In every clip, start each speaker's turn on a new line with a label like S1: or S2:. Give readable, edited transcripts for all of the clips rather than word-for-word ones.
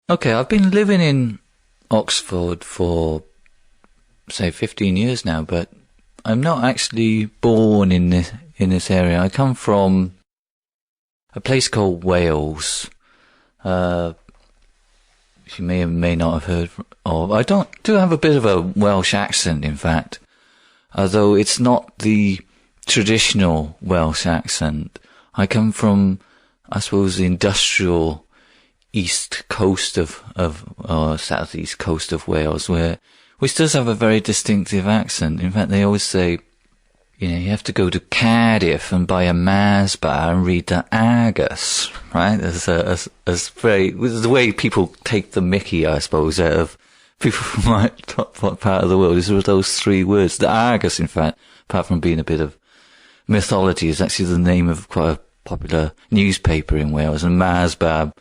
S1: Okay, I've been living in Oxford for, say, 15 years now, but I'm not actually born in this area. I come from a place called Wales, uh, which you may or may not have heard of. I do have a bit of a Welsh accent, in fact, although it's not the traditional Welsh accent. I come from, I suppose, the industrial east coast or southeast coast of Wales, which does have a very distinctive accent. In fact, they always say, you have to go to Cardiff and buy a Mars bar and read the Argus, right? As very, the way people take the mickey, I suppose, out of people from my part of the world is with those three words. The Argus, in fact, apart from being a bit of mythology, is actually the name of quite a popular newspaper in Wales, and Mars bar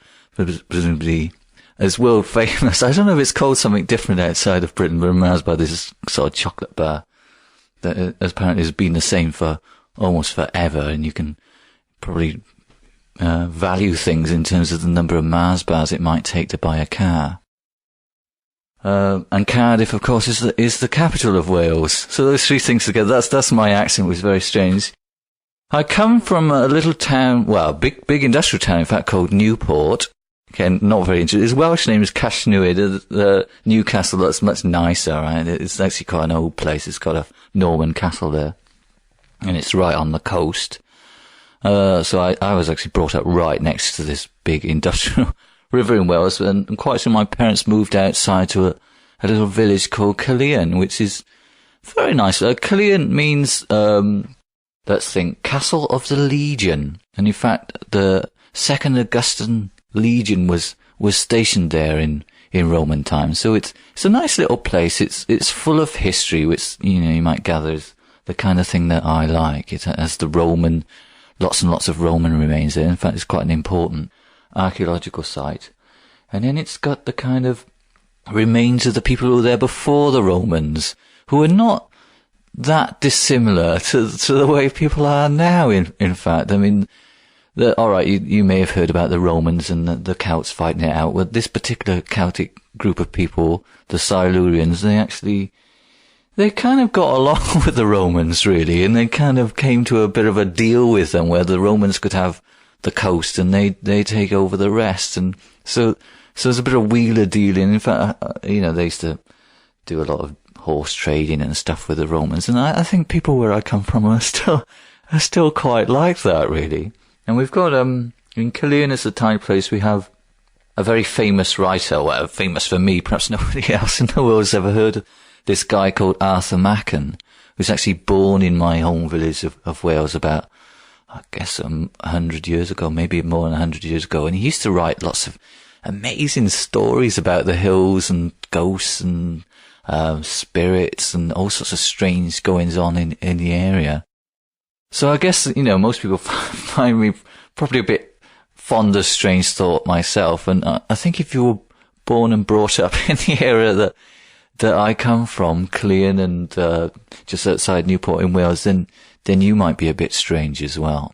S1: presumably as world famous. I don't know if it's called something different outside of Britain, but Mars bar, this sort of chocolate bar that apparently has been the same for almost forever, and you can probably value things in terms of the number of Mars bars it might take to buy a car. And Cardiff, of course, is the capital of Wales. So those three things together, that's my accent, was very strange. I come from a little town, well, big industrial town, in fact, called Newport. Again, not very interesting. His Welsh name is Cashnewid. The Newcastle, that's much nicer, right? It's actually quite an old place. It's got a Norman castle there, and it's right on the coast. So I was actually brought up right next to this big industrial river in Wales, and quite soon my parents moved outside to a little village called Caerleon, which is very nice. Caerleon means, let's think, Castle of the Legion. And in fact, the Second Augustan Legion was stationed there in Roman times. So it's a nice little place. It's full of history, which, you might gather is the kind of thing that I like. It has lots and lots of Roman remains there. In fact, it's quite an important archaeological site. And then it's got the kind of remains of the people who were there before the Romans, who are not that dissimilar to the way people are now, in fact. I mean, alright, you may have heard about the Romans and the Celts fighting it out. Well, this particular Celtic group of people, the Silurians, they kind of got along with the Romans, really, and they kind of came to a bit of a deal with them where the Romans could have the coast and they take over the rest. And so there's a bit of wheeler dealing. In fact, they used to do a lot of horse trading and stuff with the Romans. And I think people where I come from are still quite like that, really. And we've got, in Caerleon, is a tiny place, we have a very famous writer, well, famous for me, perhaps nobody else in the world has ever heard of this guy called Arthur Machen, who's actually born in my home village of Wales about, I guess, 100 years ago, maybe more than 100 years ago. And he used to write lots of amazing stories about the hills and ghosts and spirits and all sorts of strange goings on in the area. So I guess, most people find me probably a bit fond of strange thought myself. And I think if you were born and brought up in the area that I come from, Caerleon and just outside Newport in Wales, then you might be a bit strange as well.